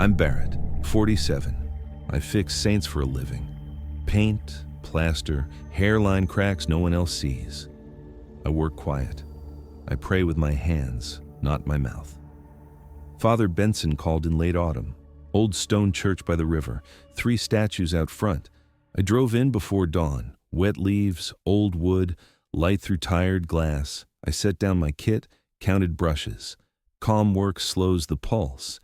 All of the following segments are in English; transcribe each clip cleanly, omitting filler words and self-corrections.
I'm Barrett, 47. I fix saints for a living. Paint, plaster, hairline cracks no one else sees. I work quiet. I pray with my hands, not my mouth. Father Benson called in late autumn. Old stone church by the river, 3 statues out front. I drove in before dawn. Wet leaves, old wood, light through tired glass. I set down my kit, counted brushes. Calm work slows the pulse.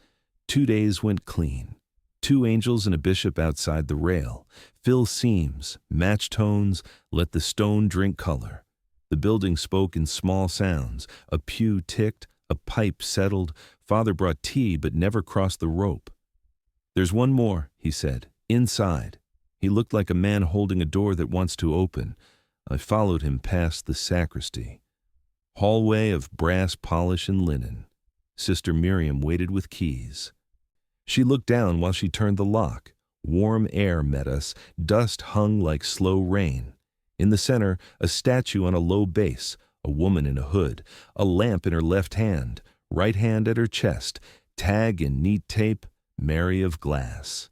2 days went clean. 2 angels and a bishop outside the rail. Fill seams, match tones, let the stone drink color. The building spoke in small sounds. A pew ticked, a pipe settled. Father brought tea but never crossed the rope. "There's one more," he said, "inside." He looked like a man holding a door that wants to open. I followed him past the sacristy. Hallway of brass polish and linen. Sister Miriam waited with keys. She looked down while she turned the lock. Warm air met us. Dust hung like slow rain. In the center, a statue on a low base, a woman in a hood, a lamp in her left hand, right hand at her chest, tag in neat tape, Mary of glass.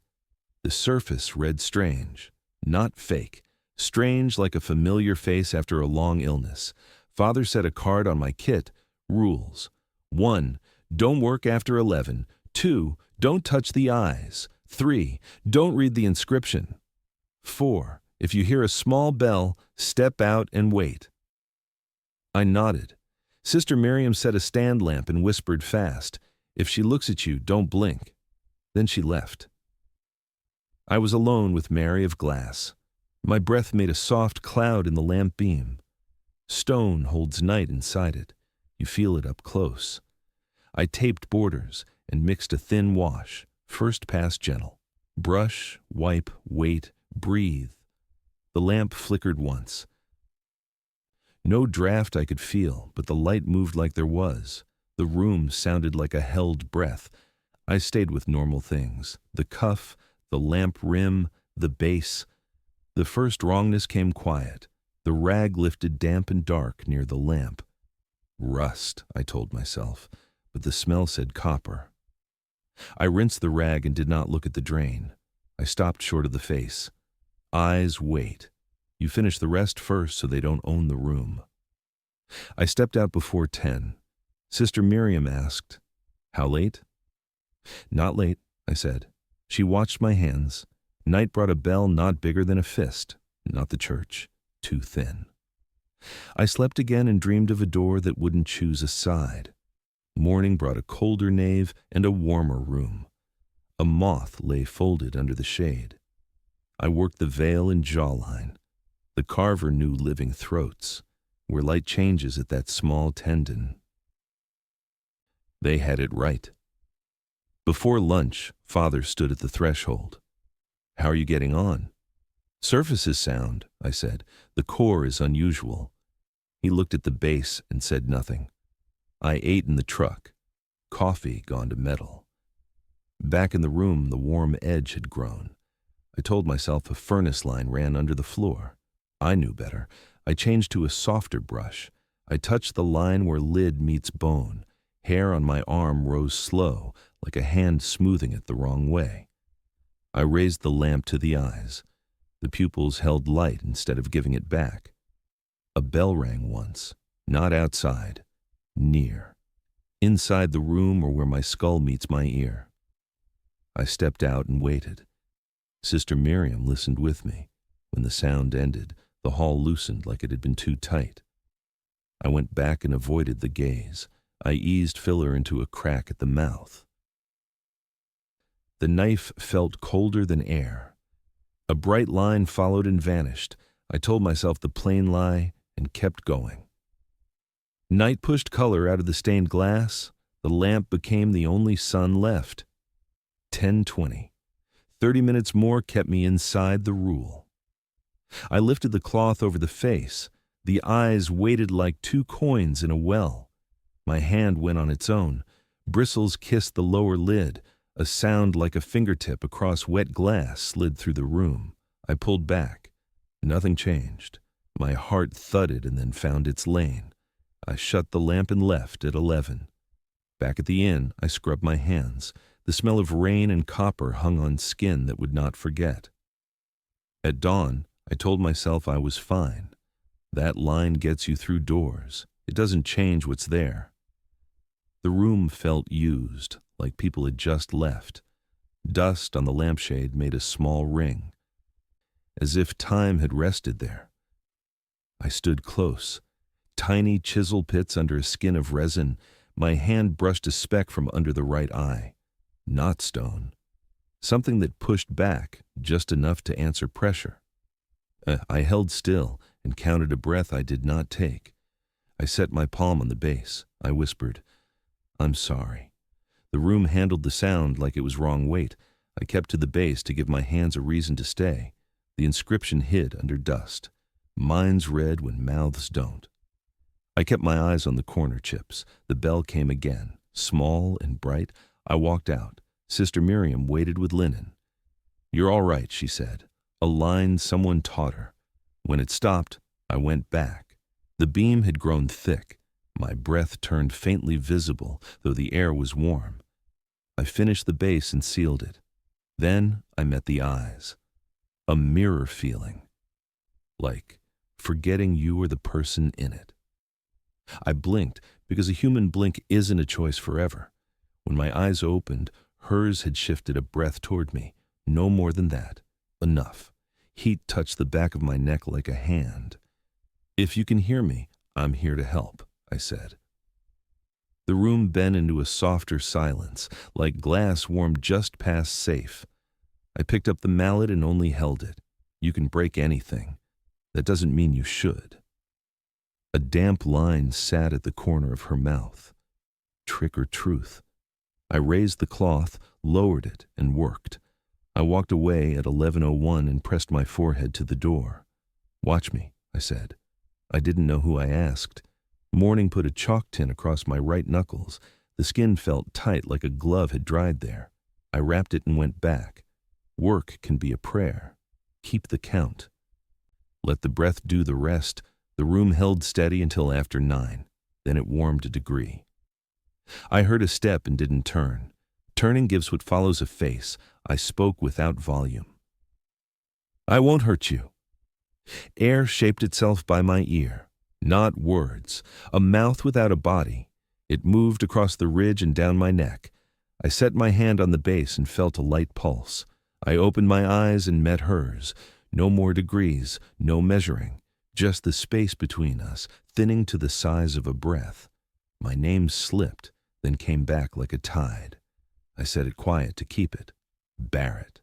The surface read strange, not fake, strange like a familiar face after a long illness. Father set a card on my kit, rules. 1, don't work after 11. 2, don't touch the eyes. 3, don't read the inscription. 4, if you hear a small bell, step out and wait. I nodded. Sister Miriam set a stand lamp and whispered fast, "If she looks at you, don't blink." Then she left. I was alone with Mary of glass. My breath made a soft cloud in the lamp beam. Stone holds night inside it. You feel it up close. I taped borders and mixed a thin wash. First pass gentle. Brush, wipe, wait, breathe. The lamp flickered once. No draft I could feel, but the light moved like there was. The room sounded like a held breath. I stayed with normal things. The cuff, the lamp rim, the base. The first wrongness came quiet. The rag lifted damp and dark near the lamp. Rust, I told myself, but the smell said copper. I rinsed the rag and did not look at the drain. I stopped short of the face. Eyes wait. You finish the rest first so they don't own the room. I stepped out before 10. Sister Miriam asked, "How late?" "Not late," I said. She watched my hands. Night brought a bell not bigger than a fist, not the church, too thin. I slept again and dreamed of a door that wouldn't choose a side. Morning brought a colder nave and a warmer room. A moth lay folded under the shade. I worked the veil and jawline. The carver knew living throats, where light changes at that small tendon. They had it right. Before lunch, Father stood at the threshold. "How are you getting on?" "Surface is sound," I said. "The core is unusual." He looked at the base and said nothing. I ate in the truck. Coffee gone to metal. Back in the room, the warm edge had grown. I told myself a furnace line ran under the floor. I knew better. I changed to a softer brush. I touched the line where lid meets bone. Hair on my arm rose slow, like a hand smoothing it the wrong way. I raised the lamp to the eyes. The pupils held light instead of giving it back. A bell rang once, not outside, near, inside the room or where my skull meets my ear. I stepped out and waited. Sister Miriam listened with me. When the sound ended, the hall loosened like it had been too tight. I went back and avoided the gaze. I eased filler into a crack at the mouth. The knife felt colder than air. A bright line followed and vanished. I told myself the plain lie and kept going. Night pushed color out of the stained glass. The lamp became the only sun left. 10:20. 30 minutes more kept me inside the rule. I lifted the cloth over the face. The eyes waited like 2 coins in a well. My hand went on its own. Bristles kissed the lower lid. A sound like a fingertip across wet glass slid through the room. I pulled back. Nothing changed. My heart thudded and then found its lane. I shut the lamp and left at 11. Back at the inn, I scrubbed my hands. The smell of rain and copper hung on skin that would not forget. At dawn, I told myself I was fine. That line gets you through doors. It doesn't change what's there. The room felt used, like people had just left. Dust on the lampshade made a small ring, as if time had rested there. I stood close. Tiny chisel pits under a skin of resin. My hand brushed a speck from under the right eye. Not stone. Something that pushed back just enough to answer pressure. I held still and counted a breath I did not take. I set my palm on the base. I whispered, "I'm sorry." The room handled the sound like it was wrong weight. I kept to the base to give my hands a reason to stay. The inscription hid under dust. Minds read when mouths don't. I kept my eyes on the corner chips. The bell came again, small and bright. I walked out. Sister Miriam waited with linen. "You're all right," she said. A line someone taught her. When it stopped, I went back. The beam had grown thick. My breath turned faintly visible, though the air was warm. I finished the base and sealed it. Then I met the eyes. A mirror feeling. Like forgetting you were the person in it. I blinked, because a human blink isn't a choice forever. When my eyes opened, hers had shifted a breath toward me. No more than that. Enough. Heat touched the back of my neck like a hand. "If you can hear me, I'm here to help," I said. The room bent into a softer silence, like glass warmed just past safe. I picked up the mallet and only held it. You can break anything. That doesn't mean you should. A damp line sat at the corner of her mouth. Trick or truth? I raised the cloth, lowered it, and worked. I walked away at 11:01 and pressed my forehead to the door. "Watch me," I said. I didn't know who I asked. Morning put a chalk tin across my right knuckles. The skin felt tight like a glove had dried there. I wrapped it and went back. Work can be a prayer. Keep the count. Let the breath do the rest. The room held steady until after 9. Then it warmed a degree. I heard a step and didn't turn. Turning gives what follows a face. I spoke without volume. "I won't hurt you." Air shaped itself by my ear. Not words. A mouth without a body. It moved across the ridge and down my neck. I set my hand on the base and felt a light pulse. I opened my eyes and met hers. No more degrees, no measuring. Just the space between us, thinning to the size of a breath. My name slipped, then came back like a tide. I said it quiet to keep it. Barrett.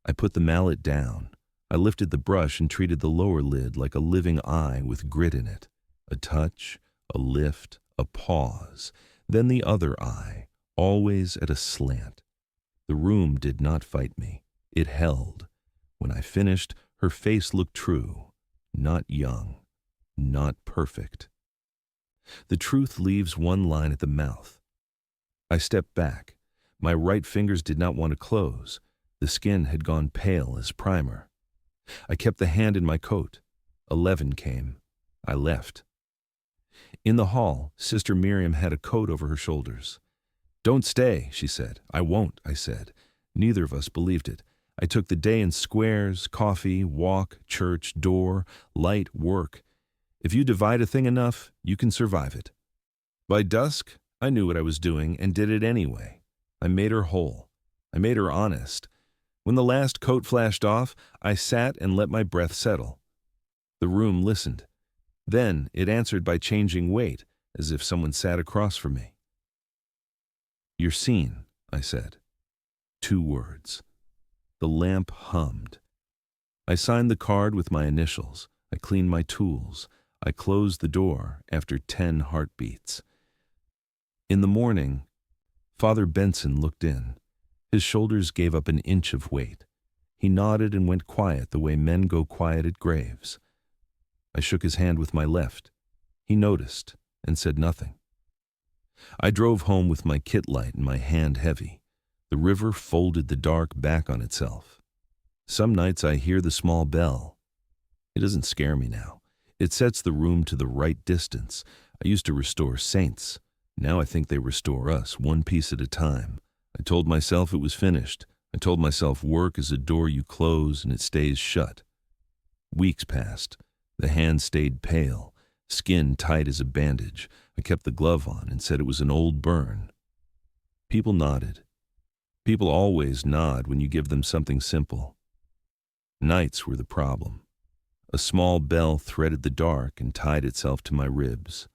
I put the mallet down. I lifted the brush and treated the lower lid like a living eye with grit in it. A touch, a lift, a pause. Then the other eye, always at a slant. The room did not fight me. It held. When I finished, her face looked true. Not young. Not perfect. The truth leaves one line at the mouth. I stepped back. My right fingers did not want to close. The skin had gone pale as primer. I kept the hand in my coat. 11 came. I left. In the hall, Sister Miriam had a coat over her shoulders. "Don't stay," she said. "I won't," I said. Neither of us believed it. I took the day in squares, coffee, walk, church, door, light, work. If you divide a thing enough, you can survive it. By dusk, I knew what I was doing and did it anyway. I made her whole. I made her honest. When the last coat flashed off, I sat and let my breath settle. The room listened. Then it answered by changing weight, as if someone sat across from me. "You're seen," I said. 2 words. The lamp hummed. I signed the card with my initials. I cleaned my tools. I closed the door after 10 heartbeats. In the morning, Father Benson looked in. His shoulders gave up an inch of weight. He nodded and went quiet the way men go quiet at graves. I shook his hand with my left. He noticed and said nothing. I drove home with my kit light and my hand heavy. The river folded the dark back on itself. Some nights I hear the small bell. It doesn't scare me now. It sets the room to the right distance. I used to restore saints. Now I think they restore us, one piece at a time. I told myself it was finished. I told myself work is a door you close and it stays shut. Weeks passed. The hand stayed pale, skin tight as a bandage. I kept the glove on and said it was an old burn. People nodded. People always nod when you give them something simple. Nights were the problem. A small bell threaded the dark and tied itself to my ribs.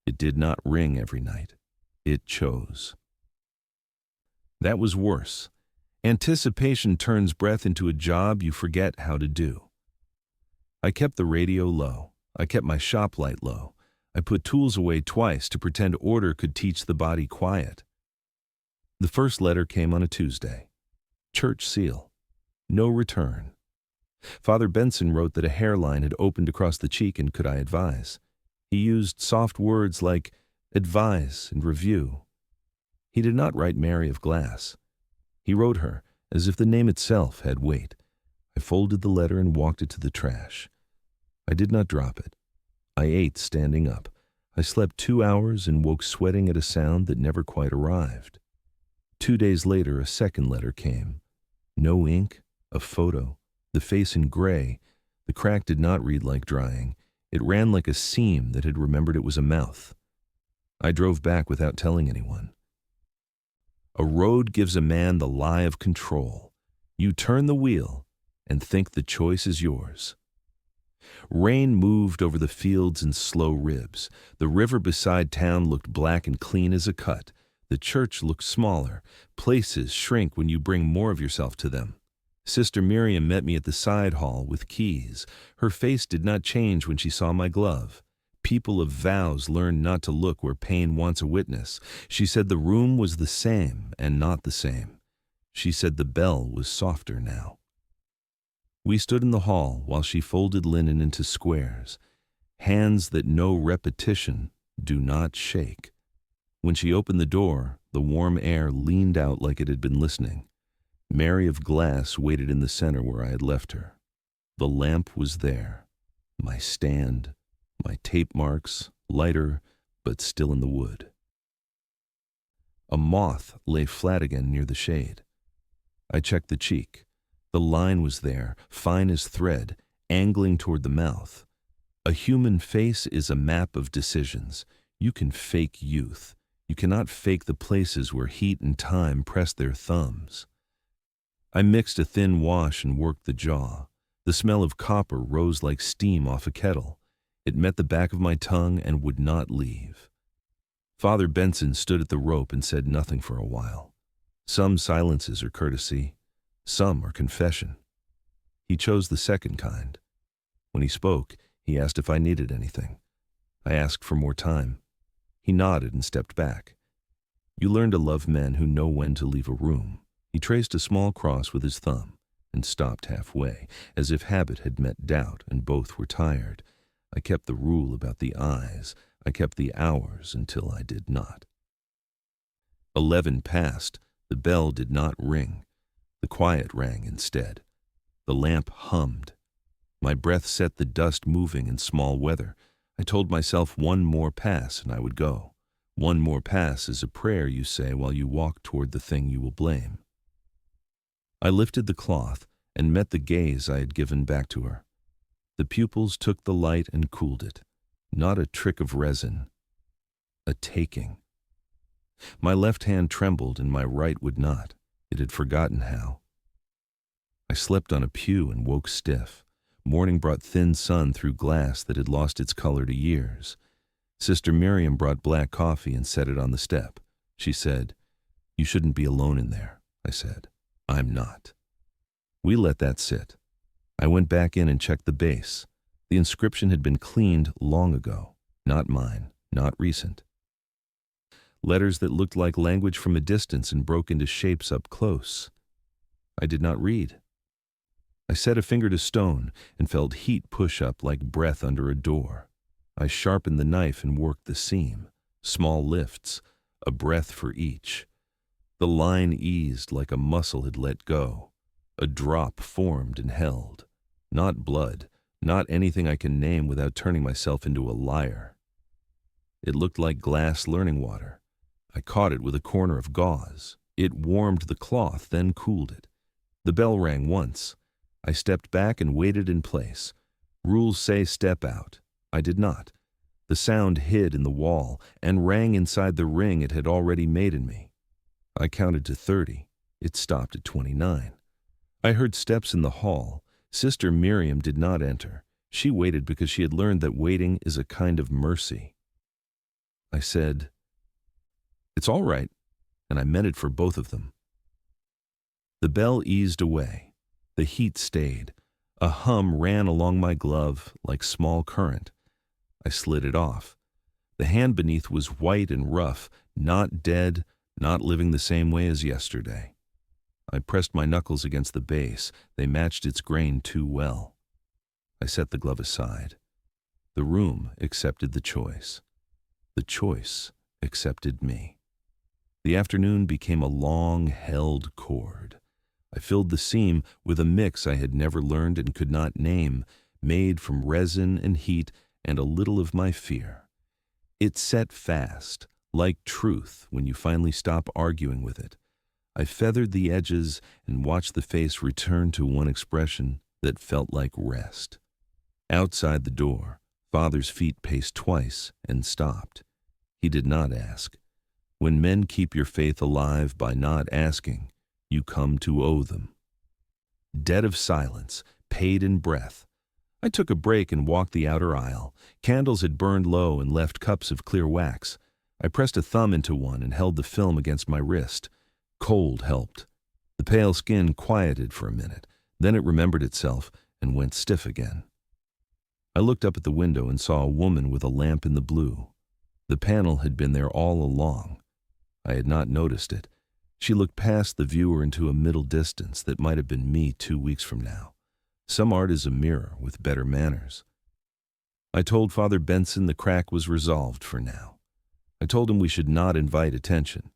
It did not ring every night. It chose. That was worse. Anticipation turns breath into a job you forget how to do. I kept the radio low. I kept my shop light low. I put tools away twice to pretend order could teach the body quiet. The first letter came on a Tuesday. Church seal. No return. Father Benson wrote that a hairline had opened across the cheek and could I advise. He used soft words like advise and review. He did not write Mary of Glass. He wrote her as if the name itself had weight. I folded the letter and walked it to the trash. I did not drop it. I ate standing up. I slept 2 hours and woke sweating at a sound that never quite arrived. 2 days later, a second letter came. No ink, a photo, the face in gray. The crack did not read like drying. It ran like a seam that had remembered it was a mouth. I drove back without telling anyone. A road gives a man the lie of control. You turn the wheel and think the choice is yours. Rain moved over the fields in slow ribs. The river beside town looked black and clean as a cut. The church looked smaller. Places shrink when you bring more of yourself to them. Sister Miriam met me at the side hall with keys. Her face did not change when she saw my glove. People of vows learn not to look where pain wants a witness. She said the room was the same and not the same. She said the bell was softer now. We stood in the hall while she folded linen into squares, hands that know repetition do not shake. When she opened the door, the warm air leaned out like it had been listening. Mary of Glass waited in the center where I had left her. The lamp was there, my stand, my tape marks, lighter, but still in the wood. A moth lay flat again near the shade. I checked the cheek. The line was there, fine as thread, angling toward the mouth. A human face is a map of decisions. You can fake youth. You cannot fake the places where heat and time press their thumbs. I mixed a thin wash and worked the jaw. The smell of copper rose like steam off a kettle. It met the back of my tongue and would not leave. Father Benson stood at the rope and said nothing for a while. Some silences are courtesy. Some are confession. He chose the second kind. When he spoke, he asked if I needed anything. I asked for more time. He nodded and stepped back. You learn to love men who know when to leave a room. He traced a small cross with his thumb and stopped halfway, as if habit had met doubt and both were tired. I kept the rule about the eyes. I kept the hours until I did not. 11 passed. The bell did not ring. The quiet rang instead. The lamp hummed. My breath set the dust moving in small weather. I told myself one more pass and I would go. One more pass is a prayer you say while you walk toward the thing you will blame. I lifted the cloth and met the gaze I had given back to her. The pupils took the light and cooled it. Not a trick of resin. A taking. My left hand trembled and my right would not. It had forgotten how. I slept on a pew and woke stiff. Morning brought thin sun through glass that had lost its color to years. Sister Miriam brought black coffee and set it on the step. She said, "You shouldn't be alone in there." I said, "I'm not." We let that sit. I went back in and checked the base. The inscription had been cleaned long ago. Not mine, not recent. Letters that looked like language from a distance and broke into shapes up close. I did not read. I set a finger to stone and felt heat push up like breath under a door. I sharpened the knife and worked the seam. Small lifts, a breath for each. The line eased like a muscle had let go. A drop formed and held. Not blood, not anything I can name without turning myself into a liar. It looked like glass learning water. I caught it with a corner of gauze. It warmed the cloth, then cooled it. The bell rang once. I stepped back and waited in place. Rules say step out. I did not. The sound hid in the wall and rang inside the ring it had already made in me. I counted to 30. It stopped at 29. I heard steps in the hall. Sister Miriam did not enter. She waited because she had learned that waiting is a kind of mercy. I said, "It's all right," and I meant it for both of them. The bell eased away. The heat stayed. A hum ran along my glove like small current. I slid it off. The hand beneath was white and rough, not dead, not living the same way as yesterday. I pressed my knuckles against the base. They matched its grain too well. I set the glove aside. The room accepted the choice. The choice accepted me. The afternoon became a long-held chord. I filled the seam with a mix I had never learned and could not name, made from resin and heat and a little of my fear. It set fast, like truth when you finally stop arguing with it. I feathered the edges and watched the face return to one expression that felt like rest. Outside the door, Father's feet paced twice and stopped. He did not ask. When men keep your faith alive by not asking, you come to owe them. Dead of silence, paid in breath. I took a break and walked the outer aisle. Candles had burned low and left cups of clear wax. I pressed a thumb into one and held the film against my wrist. Cold helped. The pale skin quieted for a minute. Then it remembered itself and went stiff again. I looked up at the window and saw a woman with a lamp in the blue. The panel had been there all along. I had not noticed it. She looked past the viewer into a middle distance that might have been me 2 weeks from now. Some art is a mirror with better manners. I told Father Benson the crack was resolved for now. I told him we should not invite attention.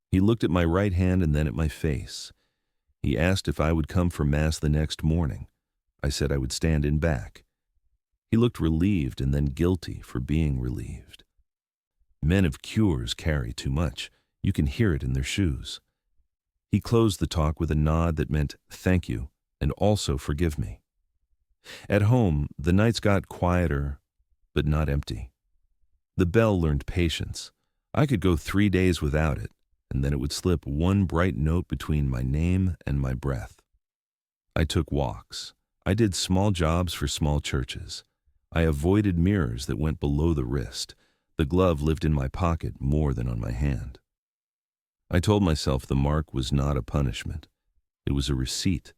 He looked at my right hand and then at my face. He asked if I would come for Mass the next morning. I said I would stand in back. He looked relieved and then guilty for being relieved. Men of cures carry too much. You can hear it in their shoes. He closed the talk with a nod that meant thank you and also forgive me. At home, the nights got quieter, but not empty. The bell learned patience. I could go 3 days without it, and then it would slip one bright note between my name and my breath. I took walks. I did small jobs for small churches. I avoided mirrors that went below the wrist. The glove lived in my pocket more than on my hand. I told myself the mark was not a punishment. It was a receipt,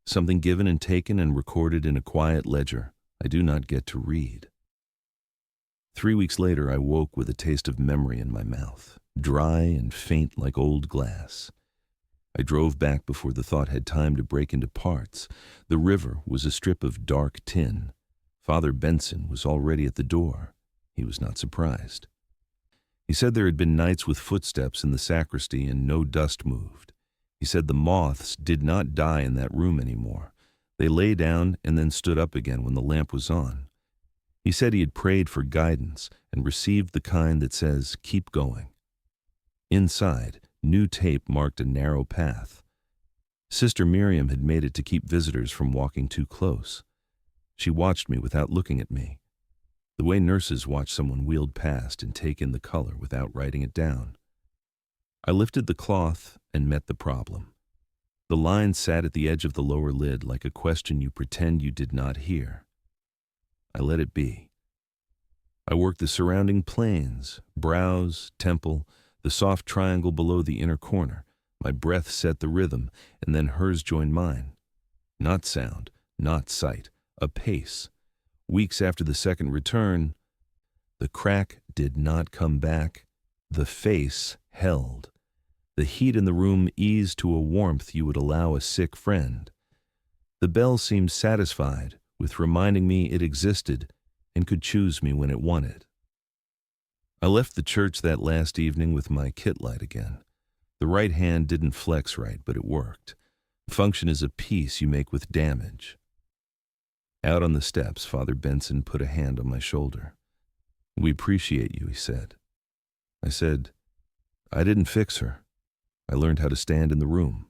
something given and taken and recorded in a quiet ledger I do not get to read. 3 weeks later, I woke with a taste of memory in my mouth, dry and faint like old glass. I drove back before the thought had time to break into parts. The river was a strip of dark tin. Father Benson was already at the door. He was not surprised. He said there had been nights with footsteps in the sacristy and no dust moved. He said the moths did not die in that room anymore. They lay down and then stood up again when the lamp was on. He said he had prayed for guidance and received the kind that says, keep going. Inside, new tape marked a narrow path. Sister Miriam had made it to keep visitors from walking too close. She watched me without looking at me, the way nurses watch someone wheeled past and take in the color without writing it down. I lifted the cloth and met the problem. The line sat at the edge of the lower lid like a question you pretend you did not hear. I let it be. I worked the surrounding planes, brows, temple, the soft triangle below the inner corner. My breath set the rhythm, and then hers joined mine. Not sound, not sight, a pace. Weeks after the second return, the crack did not come back. The face held. The heat in the room eased to a warmth you would allow a sick friend. The bell seemed satisfied with reminding me it existed and could choose me when it wanted. I left the church that last evening with my kit light again. The right hand didn't flex right, but it worked. Function is a piece you make with damage. Out on the steps, Father Benson put a hand on my shoulder. "We appreciate you," he said. I said, "I didn't fix her. I learned how to stand in the room.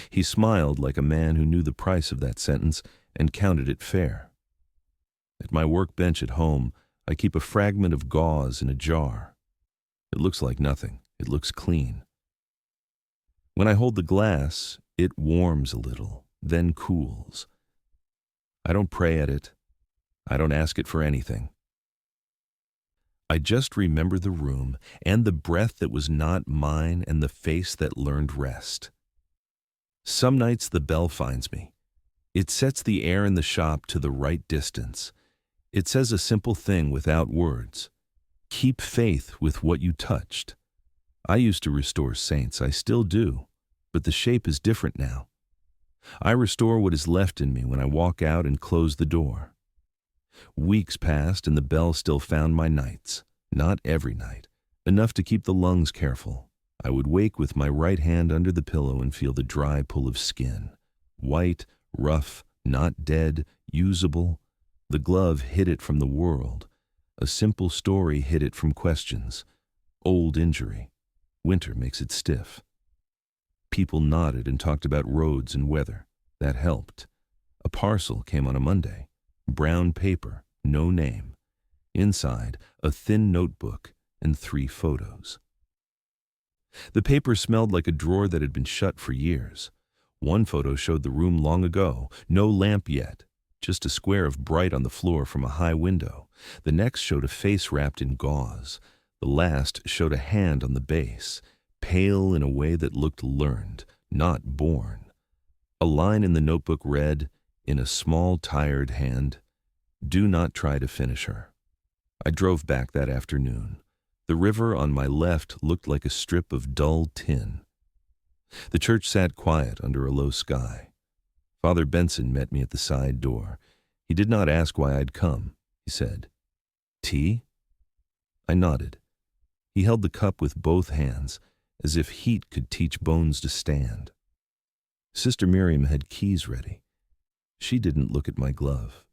He smiled like a man who knew the price of that sentence and counted it fair. At my workbench at home, I keep a fragment of gauze in a jar. It looks like nothing. It looks clean. When I hold the glass, it warms a little, then cools. I don't pray at it. I don't ask it for anything. I just remember the room and the breath that was not mine and the face that learned rest. Some nights the bell finds me. It sets the air in the shop to the right distance. It says a simple thing without words. Keep faith with what you touched. I used to restore saints, I still do, but the shape is different now. I restore what is left in me when I walk out and close the door. Weeks passed and the bell still found my nights. Not every night, enough to keep the lungs careful. I would wake with my right hand under the pillow and feel the dry pull of skin. White, rough, not dead, usable. The glove hid it from the world. A simple story hid it from questions. Old injury. Winter makes it stiff. People nodded and talked about roads and weather. That helped. A parcel came on a Monday. Brown paper, no name. Inside, a thin notebook and 3 photos. The paper smelled like a drawer that had been shut for years. One photo showed the room long ago, no lamp yet, just a square of bright on the floor from a high window. The next showed a face wrapped in gauze. The last showed a hand on the base, pale in a way that looked learned, not born. A line in the notebook read, in a small, tired hand, "Do not try to finish her." I drove back that afternoon. The river on my left looked like a strip of dull tin. The church sat quiet under a low sky. Father Benson met me at the side door. He did not ask why I'd come. He said, "Tea?" I nodded. He held the cup with both hands, as if heat could teach bones to stand. Sister Miriam had keys ready. She didn't look at my glove.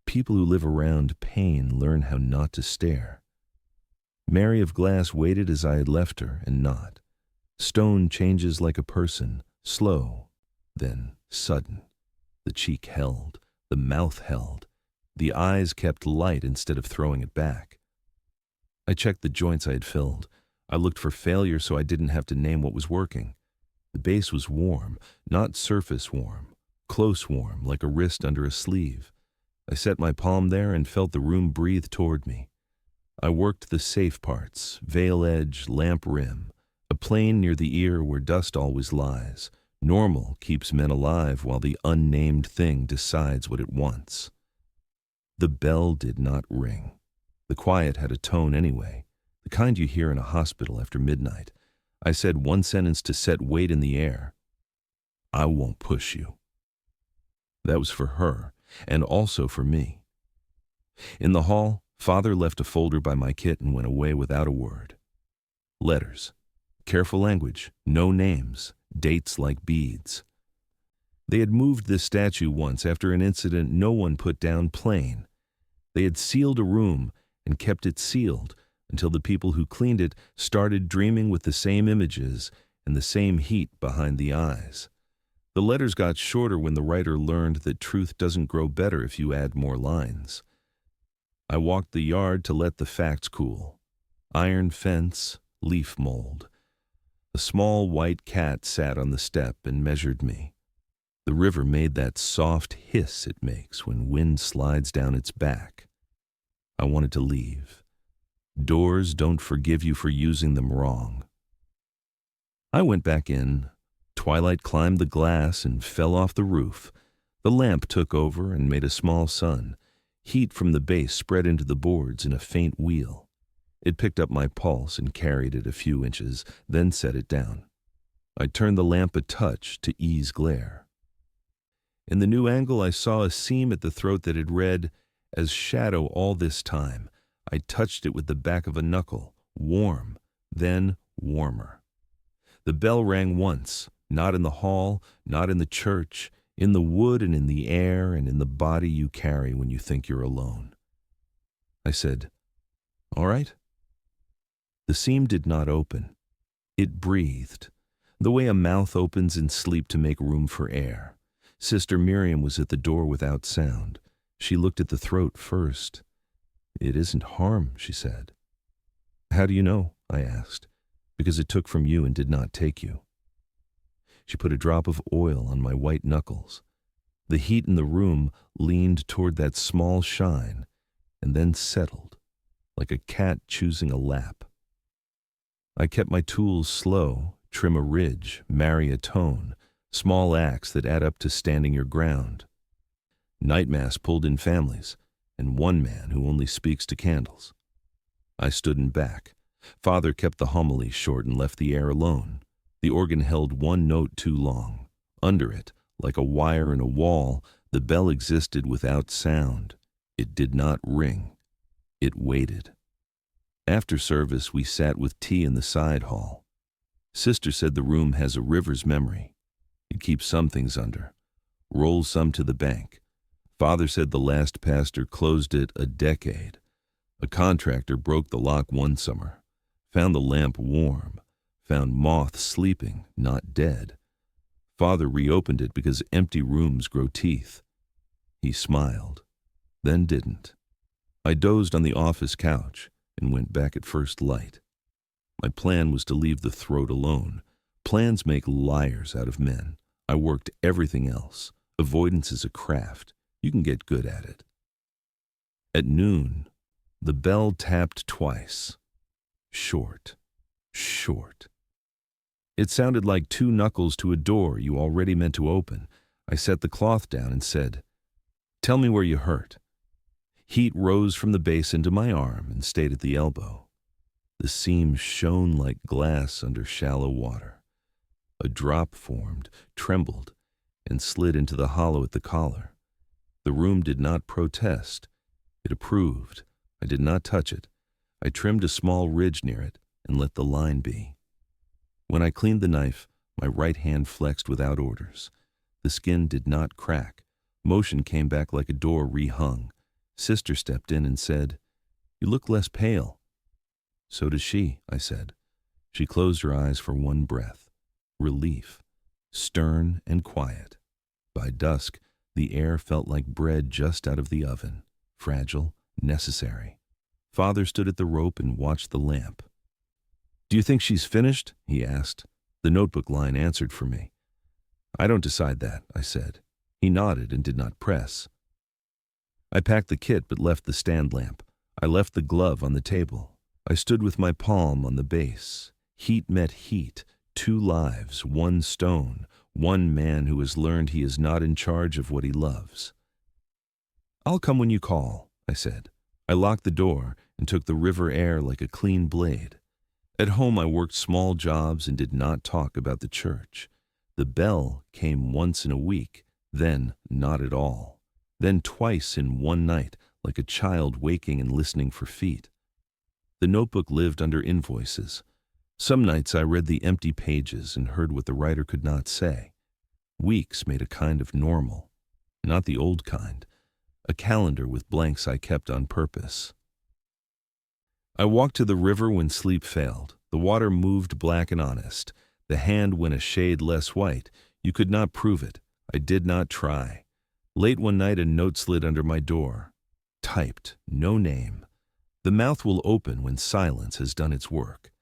People who live around pain learn how not to stare. Mary of Glass waited as I had left her, and not. Stone changes like a person, slow, then sudden. The cheek held, the mouth held. The eyes kept light instead of throwing it back. I checked the joints I had filled. I looked for failure so I didn't have to name what was working. The base was warm, not surface warm, close warm, like a wrist under a sleeve. I set my palm there and felt the room breathe toward me. I worked the safe parts, veil edge, lamp rim, a plane near the ear where dust always lies. Normal keeps men alive while the unnamed thing decides what it wants. The bell did not ring. The quiet had a tone anyway, the kind you hear in a hospital after midnight. I said one sentence to set weight in the air. "I won't push you." That was for her, and also for me. In the hall, Father left a folder by my kit and went away without a word. Letters. Careful language, no names, dates like beads. They had moved this statue once after an incident no one put down plain. They had sealed a room and kept it sealed until the people who cleaned it started dreaming with the same images and the same heat behind the eyes. The letters got shorter when the writer learned that truth doesn't grow better if you add more lines. I walked the yard to let the facts cool. Iron fence, leaf mold. A small white cat sat on the step and measured me. The river made that soft hiss it makes when wind slides down its back. I wanted to leave. Doors don't forgive you for using them wrong. I went back in. Twilight climbed the glass and fell off the roof. The lamp took over and made a small sun. Heat from the base spread into the boards in a faint wheel. It picked up my pulse and carried it a few inches, then set it down. I turned the lamp a touch to ease glare. In the new angle, I saw a seam at the throat that had read, "As shadow all this time." I touched it with the back of a knuckle, warm, then warmer. The bell rang once, not in the hall, not in the church, in the wood and in the air and in the body you carry when you think you're alone. I said, "All right?" The seam did not open. It breathed, the way a mouth opens in sleep to make room for air. Sister Miriam was at the door without sound. She looked at the throat first. "It isn't harm," she said. "How do you know?" I asked. "Because it took from you and did not take you." She put a drop of oil on my white knuckles. The heat in the room leaned toward that small shine and then settled, like a cat choosing a lap. I kept my tools slow, trim a ridge, marry a tone, small acts that add up to standing your ground. Night mass pulled in families, and one man who only speaks to candles. I stood in back. Father kept the homily short and left the air alone. The organ held one note too long. Under it, like a wire in a wall, the bell existed without sound. It did not ring. It waited. After service, we sat with tea in the side hall. Sister said the room has a river's memory. It keeps some things under, rolls some to the bank. Father said the last pastor closed it a decade. A contractor broke the lock one summer, found the lamp warm, found moths sleeping, not dead. Father reopened it because empty rooms grow teeth. He smiled, then didn't. I dozed on the office couch and went back at first light. My plan was to leave the throat alone. Plans make liars out of men. I worked everything else. Avoidance is a craft. You can get good at it. At noon, the bell tapped twice. Short, short. It sounded like two knuckles to a door you already meant to open. I set the cloth down and said, "Tell me where you hurt." Heat rose from the base into my arm and stayed at the elbow. The seam shone like glass under shallow water. A drop formed, trembled, and slid into the hollow at the collar. The room did not protest. It approved. I did not touch it. I trimmed a small ridge near it and let the line be. When I cleaned the knife, my right hand flexed without orders. The skin did not crack. Motion came back like a door rehung. Sister stepped in and said, "You look less pale." "So does she," I said. She closed her eyes for one breath. Relief. Stern and quiet. By dusk, the air felt like bread just out of the oven. Fragile, necessary. Father stood at the rope and watched the lamp. "Do you think she's finished?" he asked. The notebook line answered for me. "I don't decide that," I said. He nodded and did not press. I packed the kit but left the stand lamp. I left the glove on the table. I stood with my palm on the base. Heat met heat. 2 lives, 1 stone, 1 man who has learned he is not in charge of what he loves. "I'll come when you call," I said. I locked the door and took the river air like a clean blade. At home I worked small jobs and did not talk about the church. The bell came once in a week, then not at all. Then twice in one night, like a child waking and listening for feet. The notebook lived under invoices. Some nights I read the empty pages and heard what the writer could not say. Weeks made a kind of normal, not the old kind, a calendar with blanks I kept on purpose. I walked to the river when sleep failed. The water moved black and honest. The hand went a shade less white. You could not prove it. I did not try. Late one night a note slid under my door. Typed, no name. The mouth will open when silence has done its work.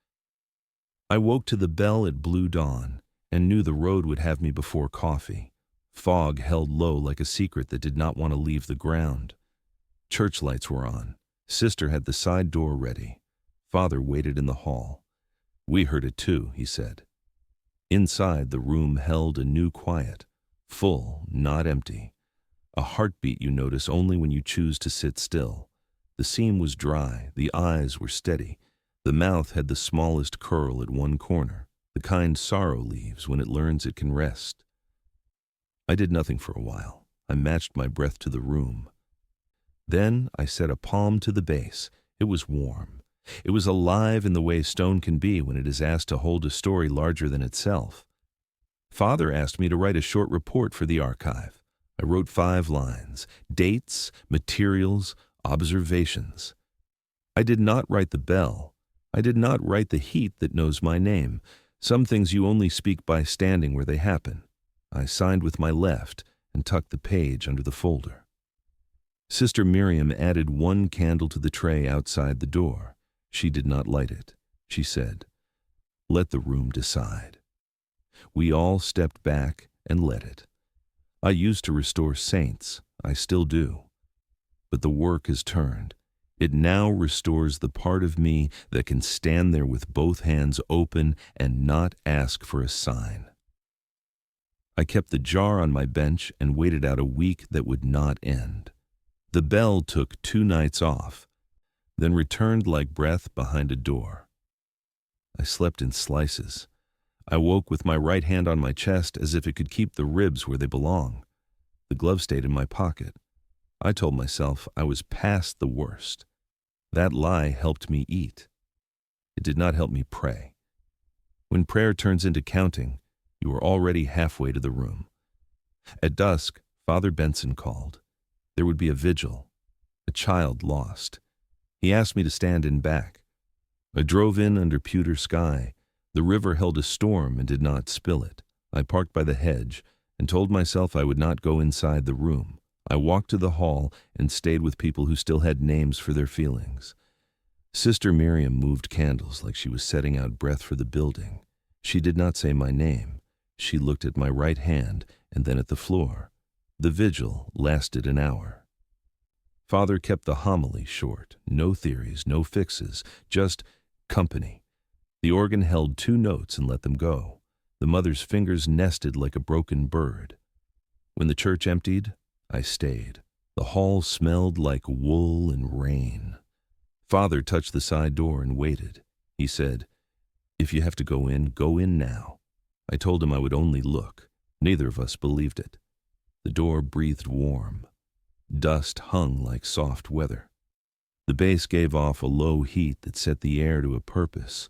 I woke to the bell at blue dawn and knew the road would have me before coffee. Fog held low like a secret that did not want to leave the ground. Church lights were on. Sister had the side door ready. Father waited in the hall. "We heard it too," he said. Inside, the room held a new quiet, full, not empty. A heartbeat you notice only when you choose to sit still. The seam was dry, the eyes were steady. The mouth had the smallest curl at one corner, the kind sorrow leaves when it learns it can rest. I did nothing for a while. I matched my breath to the room. Then I set a palm to the base. It was warm. It was alive in the way stone can be when it is asked to hold a story larger than itself. Father asked me to write a short report for the archive. I wrote 5 lines, dates, materials, observations. I did not write the bell. I did not write the heat that knows my name. Some things you only speak by standing where they happen. I signed with my left and tucked the page under the folder. Sister Miriam added one candle to the tray outside the door. She did not light it. She said, "Let the room decide." We all stepped back and let it. I used to restore saints. I still do. But the work is turned. It now restores the part of me that can stand there with both hands open and not ask for a sign. I kept the jar on my bench and waited out a week that would not end. The bell took 2 nights off, then returned like breath behind a door. I slept in slices. I woke with my right hand on my chest as if it could keep the ribs where they belong. The glove stayed in my pocket. I told myself I was past the worst. That lie helped me eat. It did not help me pray. When prayer turns into counting, you are already halfway to the room. At dusk, Father Benson called. There would be a vigil. A child lost. He asked me to stand in back. I drove in under pewter sky. The river held a storm and did not spill it. I parked by the hedge and told myself I would not go inside the room. I walked to the hall and stayed with people who still had names for their feelings. Sister Miriam moved candles like she was setting out breath for the building. She did not say my name. She looked at my right hand and then at the floor. The vigil lasted an hour. Father kept the homily short. No theories, no fixes, just company. The organ held 2 notes and let them go. The mother's fingers nested like a broken bird. When the church emptied, I stayed. The hall smelled like wool and rain. Father touched the side door and waited. He said, "If you have to go in now." I told him I would only look. Neither of us believed it. The door breathed warm. Dust hung like soft weather. The base gave off a low heat that set the air to a purpose.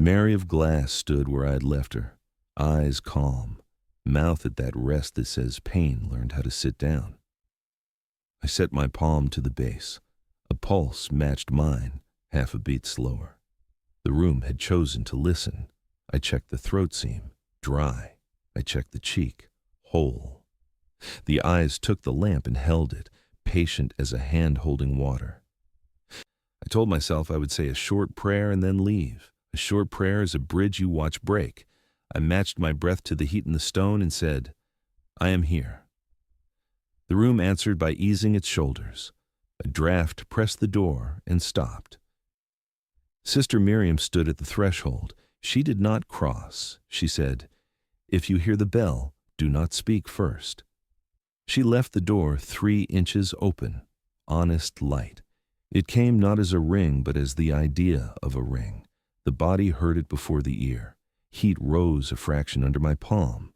Mary of glass stood where I had left her, eyes calm, mouth at that rest that says pain learned how to sit down. I set my palm to the base. A pulse matched mine, half a beat slower. The room had chosen to listen. I checked the throat seam, dry. I checked the cheek, whole. The eyes took the lamp and held it, patient as a hand holding water. I told myself I would say a short prayer and then leave. A short prayer is a bridge you watch break. I matched my breath to the heat in the stone and said, "I am here." The room answered by easing its shoulders. A draft pressed the door and stopped. Sister Miriam stood at the threshold. She did not cross. She said, "If you hear the bell, do not speak first." She left the door 3 inches open. Honest light. It came not as a ring, but as the idea of a ring. The body heard it before the ear. Heat rose a fraction under my palm.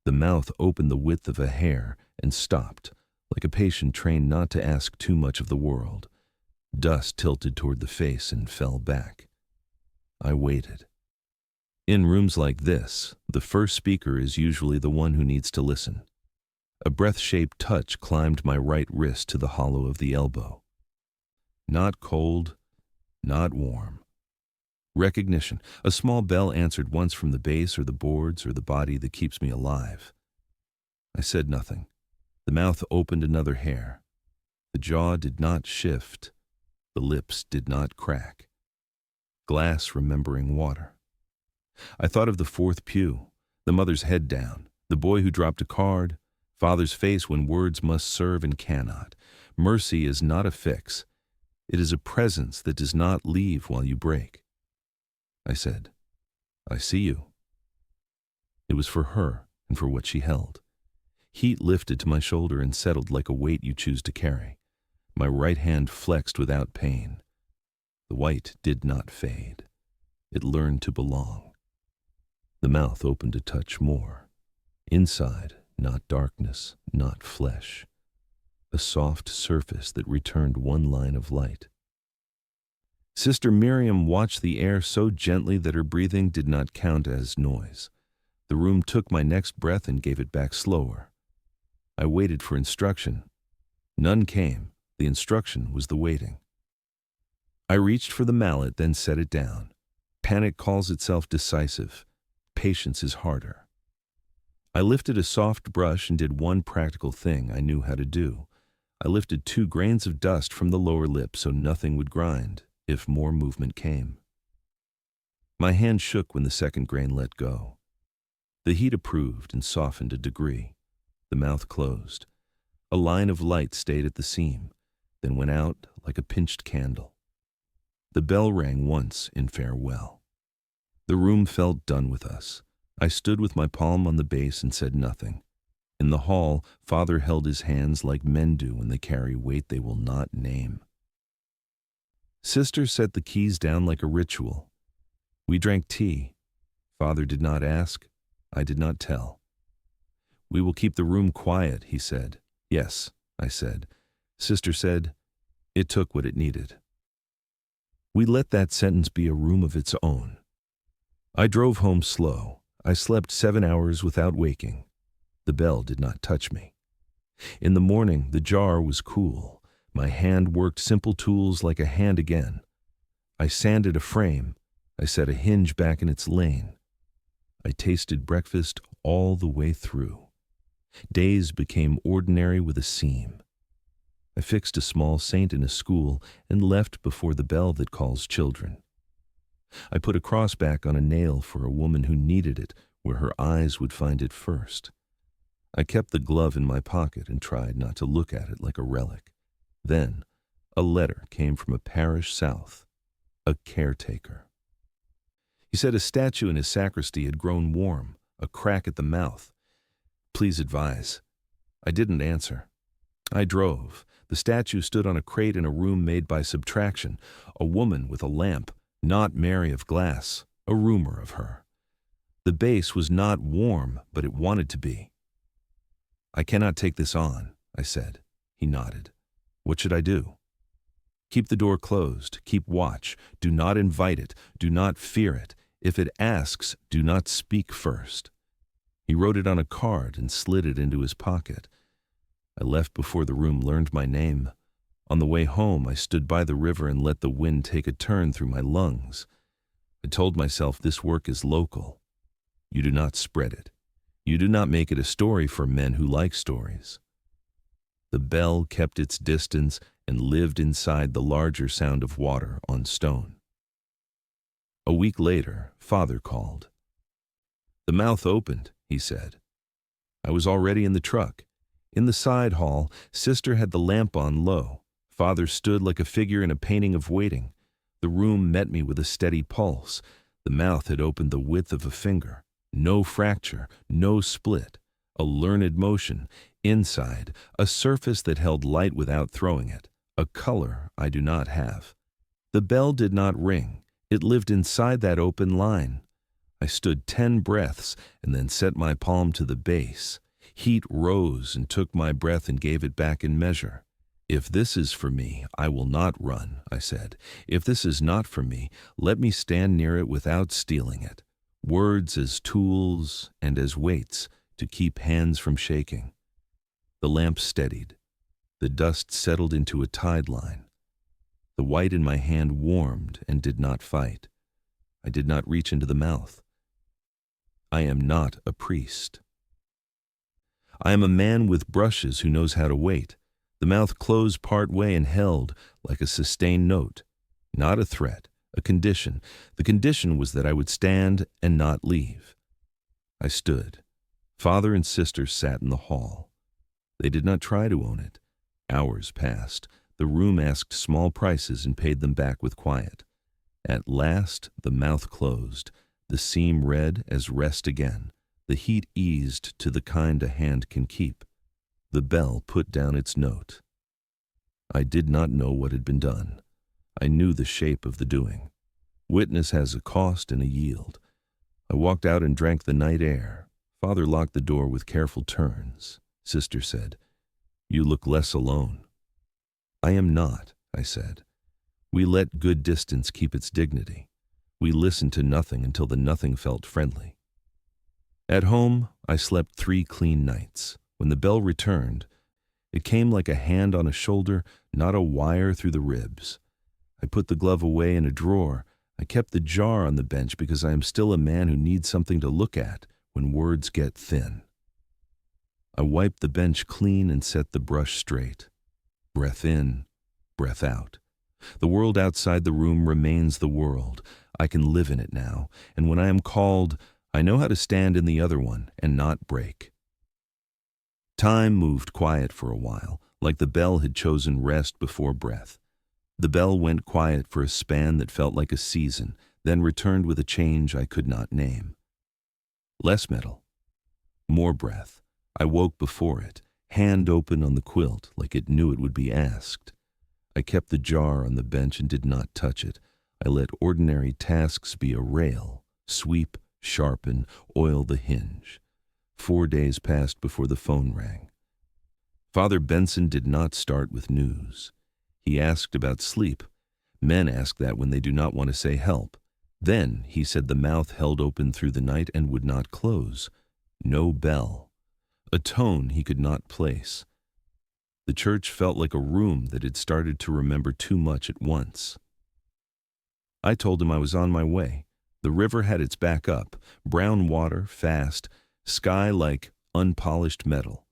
The mouth opened the width of a hair and stopped, like a patient trained not to ask too much of the world. Dust tilted toward the face and fell back. I waited. In rooms like this, the first speaker is usually the one who needs to listen. A breath-shaped touch climbed my right wrist to the hollow of the elbow. Not cold, not warm. Recognition. A small bell answered once from the base or the boards or the body that keeps me alive. I said nothing. The mouth opened another hair. The jaw did not shift. The lips did not crack. Glass remembering water. I thought of the 4th pew, the mother's head down, the boy who dropped a card, Father's face when words must serve and cannot. Mercy is not a fix. It is a presence that does not leave while you break. I said, "I see you." It was for her and for what she held. Heat lifted to my shoulder and settled like a weight you choose to carry. My right hand flexed without pain. The white did not fade. It learned to belong. The mouth opened to touch more. Inside, not darkness, not flesh. A soft surface that returned one line of light. Sister Miriam watched the air so gently that her breathing did not count as noise. The room took my next breath and gave it back slower. I waited for instruction. None came. The instruction was the waiting. I reached for the mallet, then set it down. Panic calls itself decisive. Patience is harder. I lifted a soft brush and did one practical thing I knew how to do. I lifted 2 grains of dust from the lower lip so nothing would grind if more movement came. My hand shook when the second grain let go. The heat improved and softened a degree. The mouth closed. A line of light stayed at the seam, then went out like a pinched candle. The bell rang once in farewell. The room felt done with us. I stood with my palm on the base and said nothing. In the hall, Father held his hands like men do when they carry weight they will not name. Sister set the keys down like a ritual. We drank tea. Father did not ask. I did not tell. We will keep the room quiet, he said. Yes, I said. Sister said, it took what it needed. We let that sentence be a room of its own. I drove home slow. I slept 7 hours without waking. The bell did not touch me. In the morning, the jar was cool. My hand worked simple tools like a hand again. I sanded a frame. I set a hinge back in its lane. I tasted breakfast all the way through. Days became ordinary with a seam. I fixed a small saint in a school and left before the bell that calls children. I put a cross back on a nail for a woman who needed it where her eyes would find it first. I kept the glove in my pocket and tried not to look at it like a relic. Then, a letter came from a parish south, a caretaker. He said a statue in his sacristy had grown warm, a crack at the mouth. Please advise. I didn't answer. I drove. The statue stood on a crate in a room made by subtraction, a woman with a lamp, not Mary of glass, a rumor of her. The base was not warm, but it wanted to be. I cannot take this on, I said. He nodded. What should I do? Keep the door closed, keep watch, do not invite it, do not fear it. If it asks, do not speak first. He wrote it on a card and slid it into his pocket. I left before the room learned my name. On the way home, I stood by the river and let the wind take a turn through my lungs. I told myself this work is local. You do not spread it. You do not make it a story for men who like stories. The bell kept its distance and lived inside the larger sound of water on stone. A week later, Father called. The mouth opened, he said. I was already in the truck. In the side hall, Sister had the lamp on low. Father stood like a figure in a painting of waiting. The room met me with a steady pulse. The mouth had opened the width of a finger. No fracture, no split. A learned motion. Inside, a surface that held light without throwing it. A color I do not have. The bell did not ring. It lived inside that open line. I stood 10 breaths and then set my palm to the base. Heat rose and took my breath and gave it back in measure. If this is for me, I will not run, I said. If this is not for me, let me stand near it without stealing it. Words as tools and as weights to keep hands from shaking. The lamp steadied. The dust settled into a tide line. The white in my hand warmed and did not fight. I did not reach into the mouth. I am not a priest. I am a man with brushes who knows how to wait. The mouth closed part way and held like a sustained note. Not a threat, a condition. The condition was that I would stand and not leave. I stood. Father and Sister sat in the hall. They did not try to own it. Hours passed. The room asked small prices and paid them back with quiet. At last, the mouth closed. The seam read as rest again. The heat eased to the kind a hand can keep. The bell put down its note. I did not know what had been done. I knew the shape of the doing. Witness has a cost and a yield. I walked out and drank the night air. Father locked the door with careful turns. Sister said, "You look less alone." "I am not," I said. We let good distance keep its dignity. We listened to nothing until the nothing felt friendly. At home, I slept 3 clean nights. When the bell returned, it came like a hand on a shoulder, not a wire through the ribs. I put the glove away in a drawer. I kept the jar on the bench because I am still a man who needs something to look at when words get thin. I wiped the bench clean and set the brush straight. Breath in, breath out. The world outside the room remains the world. I can live in it now, and when I am called, I know how to stand in the other one and not break. Time moved quiet for a while, like the bell had chosen rest before breath. The bell went quiet for a span that felt like a season, then returned with a change I could not name. Less metal. More breath. I woke before it, hand open on the quilt like it knew it would be asked. I kept the jar on the bench and did not touch it. I let ordinary tasks be a rail, sweep, sharpen, oil the hinge. 4 days passed before the phone rang. Father Benson did not start with news. He asked about sleep. Men ask that when they do not want to say help. Then he said the mouth held open through the night and would not close. No bell. A tone he could not place. The church felt like a room that had started to remember too much at once. I told him I was on my way. The river had its back up, brown water, fast, sky like unpolished metal.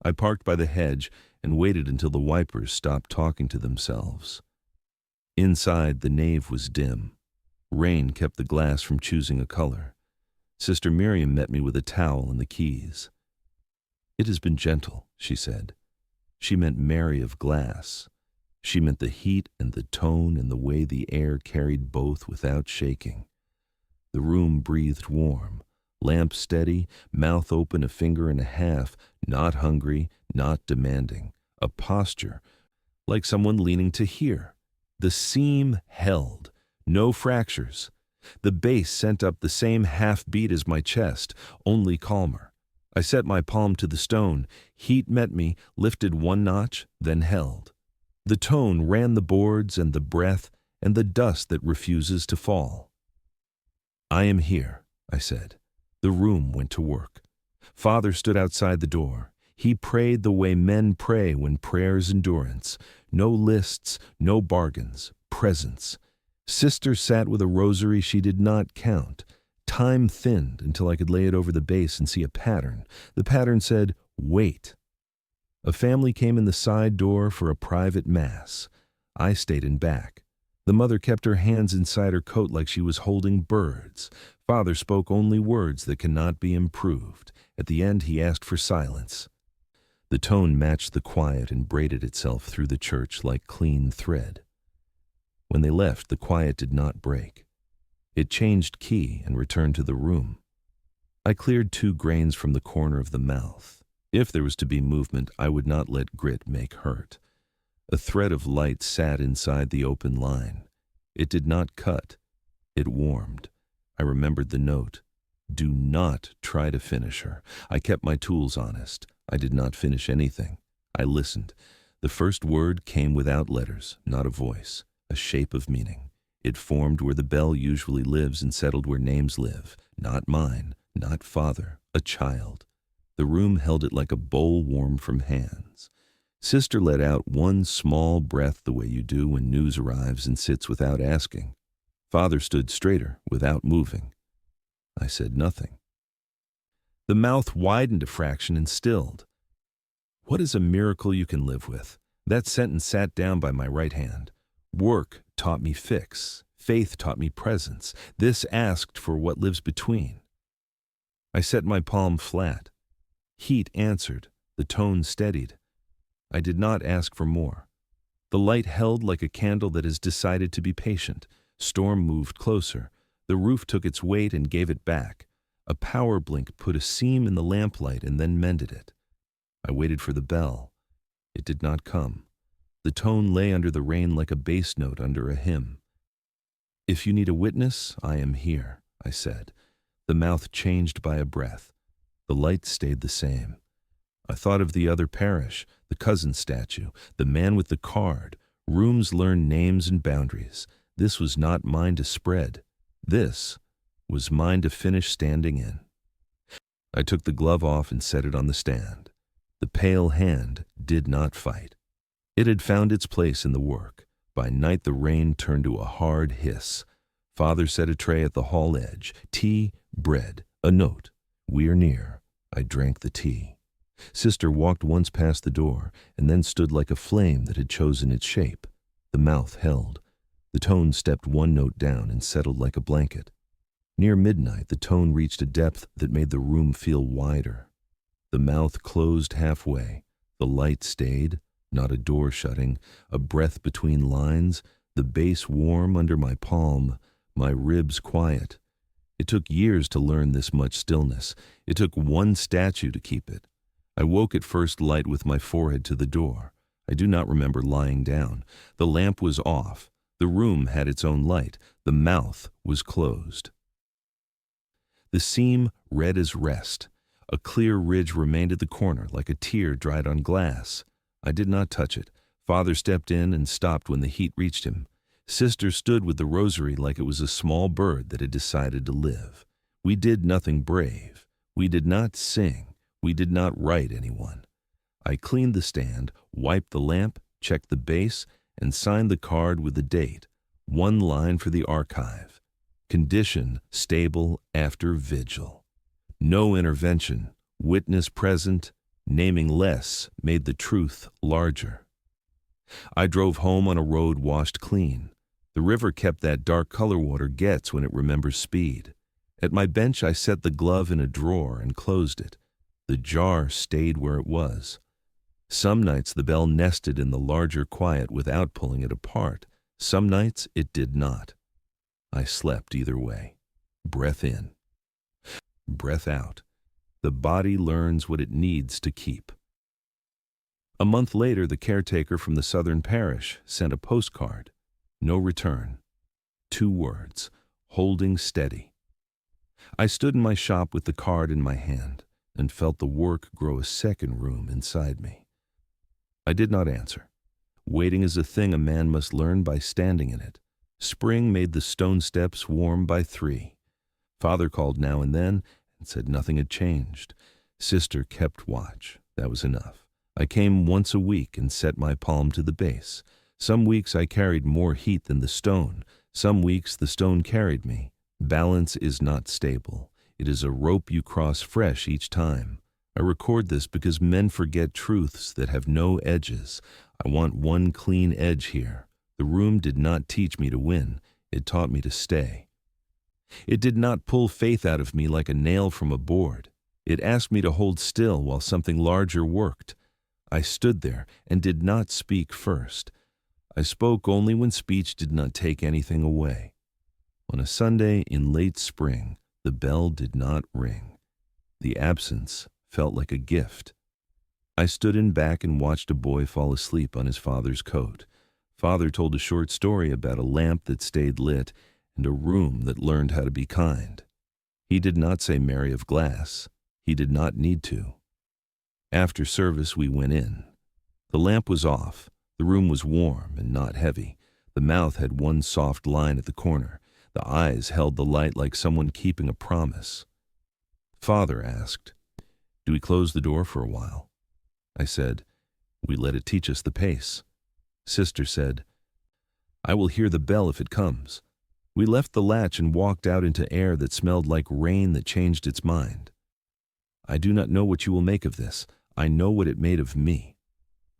I parked by the hedge and waited until the wipers stopped talking to themselves. Inside, the nave was dim. Rain kept the glass from choosing a color. Sister Miriam met me with a towel and the keys. "It has been gentle," she said. She meant Mary of glass. She meant the heat and the tone and the way the air carried both without shaking. The room breathed warm. Lamp steady, mouth open a finger and a half, not hungry, not demanding. A posture, like someone leaning to hear. The seam held, no fractures. The bass sent up the same half beat as my chest, only calmer. I set my palm to the stone. Heat met me, lifted one notch, then held. The tone ran the boards and the breath and the dust that refuses to fall. "I am here," I said. The room went to work. Father stood outside the door. He prayed the way men pray when prayer's endurance. No lists, no bargains, presence. Sister sat with a rosary she did not count. Time thinned until I could lay it over the base and see a pattern. The pattern said, "Wait." A family came in the side door for a private mass. I stayed in back. The mother kept her hands inside her coat like she was holding birds. Father spoke only words that cannot be improved. At the end, he asked for silence. The tone matched the quiet and braided itself through the church like clean thread. When they left, the quiet did not break. It changed key and returned to the room. I cleared 2 grains from the corner of the mouth. If there was to be movement, I would not let grit make hurt. A thread of light sat inside the open line. It did not cut. It warmed. I remembered the note. Do not try to finish her. I kept my tools honest. I did not finish anything. I listened. The first word came without letters, not a voice, a shape of meaning. It formed where the bell usually lives and settled where names live. Not mine, not father, a child. The room held it like a bowl warm from hands. Sister let out one small breath the way you do when news arrives and sits without asking. Father stood straighter, without moving. I said nothing. The mouth widened a fraction and stilled. What is a miracle you can live with? That sentence sat down by my right hand. Work taught me fix. Faith taught me presence. This asked for what lives between. I set my palm flat. Heat answered. The tone steadied. I did not ask for more. The light held like a candle that has decided to be patient. Storm moved closer. The roof took its weight and gave it back. A power blink put a seam in the lamplight and then mended it. I waited for the bell. It did not come. The tone lay under the rain like a bass note under a hymn. "If you need a witness, I am here," I said. The mouth changed by a breath. The light stayed the same. I thought of the other parish, the cousin statue, the man with the card. Rooms learn names and boundaries. This was not mine to spread. This was mine to finish standing in. I took the glove off and set it on the stand. The pale hand did not fight. It had found its place in the work. By night the rain turned to a hard hiss. Father set a tray at the hall edge. Tea, bread, a note. We are near. I drank the tea. Sister walked once past the door and then stood like a flame that had chosen its shape. The mouth held. The tone stepped one note down and settled like a blanket. Near midnight, the tone reached a depth that made the room feel wider. The mouth closed halfway. The light stayed, not a door shutting, a breath between lines, the bass warm under my palm, my ribs quiet. It took years to learn this much stillness. It took one statue to keep it. I woke at first light with my forehead to the door. I do not remember lying down. The lamp was off. The room had its own light. The mouth was closed. The seam red as rest. A clear ridge remained at the corner, like a tear dried on glass. I did not touch it. Father stepped in and stopped when the heat reached him. Sister stood with the rosary like it was a small bird that had decided to live. We did nothing brave. We did not sing. We did not write anyone. I cleaned the stand, wiped the lamp, checked the base, and signed the card with the date. One line for the archive. Condition stable after vigil. No intervention. Witness present. Naming less made the truth larger. I drove home on a road washed clean. The river kept that dark color water gets when it remembers speed. At my bench I set the glove in a drawer and closed it. The jar stayed where it was. Some nights the bell nested in the larger quiet without pulling it apart. Some nights it did not. I slept either way. Breath in. Breath out. The body learns what it needs to keep. A month later, the caretaker from the southern parish sent a postcard. No return. 2 words. Holding steady. I stood in my shop with the card in my hand and felt the work grow a second room inside me. I did not answer. Waiting is a thing a man must learn by standing in it. Spring made the stone steps warm by 3. Father called now and then and said nothing had changed. Sister kept watch. That was enough. I came once a week and set my palm to the base. Some weeks I carried more heat than the stone. Some weeks the stone carried me. Balance is not stable. It is a rope you cross fresh each time. I record this because men forget truths that have no edges. I want one clean edge here. The room did not teach me to win. It taught me to stay. It did not pull faith out of me like a nail from a board. It asked me to hold still while something larger worked. I stood there and did not speak first. I spoke only when speech did not take anything away. On a Sunday in late spring, the bell did not ring. The absence felt like a gift. I stood in back and watched a boy fall asleep on his father's coat. Father told a short story about a lamp that stayed lit and a room that learned how to be kind. He did not say Mary of Glass. He did not need to. After service, we went in. The lamp was off. The room was warm and not heavy. The mouth had one soft line at the corner. The eyes held the light like someone keeping a promise. Father asked, "Do we close the door for a while?" I said, "We let it teach us the pace." Sister said, "I will hear the bell if it comes." We left the latch and walked out into air that smelled like rain that changed its mind. I do not know what you will make of this. I know what it made of me.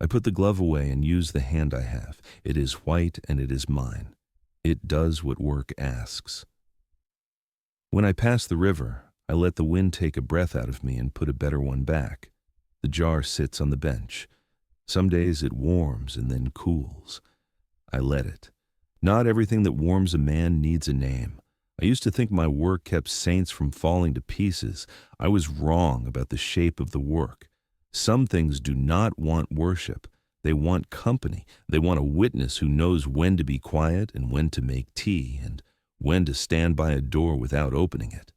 I put the glove away and used the hand I have. It is white and it is mine. It does what work asks. When I pass the river, I let the wind take a breath out of me and put a better one back. The jar sits on the bench. Some days it warms and then cools. I let it. Not everything that warms a man needs a name. I used to think my work kept saints from falling to pieces. I was wrong about the shape of the work. Some things do not want worship. They want company. They want a witness who knows when to be quiet and when to make tea and when to stand by a door without opening it.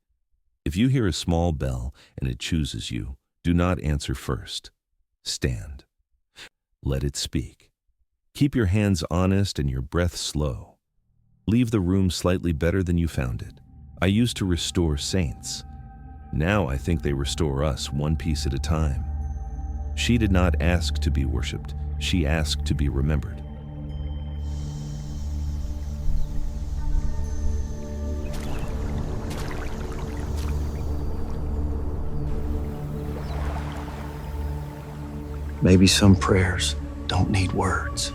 If you hear a small bell and it chooses you, do not answer first. Stand. Let it speak. Keep your hands honest and your breath slow. Leave the room slightly better than you found it. I used to restore saints. Now I think they restore us one piece at a time. She did not ask to be worshipped. She asked to be remembered. Maybe some prayers don't need words.